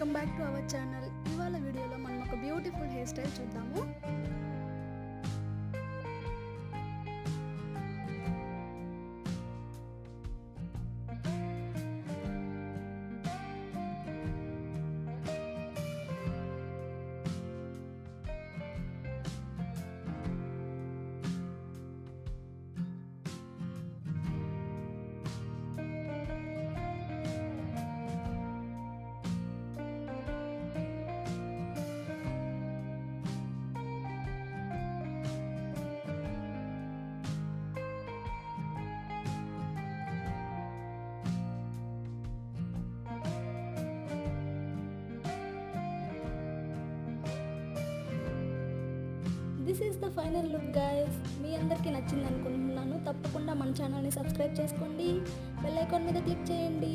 Welcome back to our channel. ఇవాళ వీడియోలో మనం ఒక బ్యూటిఫుల్ హెయిర్ స్టైల్ చూద్దాము. This is the final look guys. మీ అందరికీ నచ్చింది అనుకుంటున్నాను. తప్పకుండా మన ఛానల్ని సబ్స్క్రైబ్ చేసుకోండి, బెల్ ఐకాన్ మీద క్లిక్ చేయండి.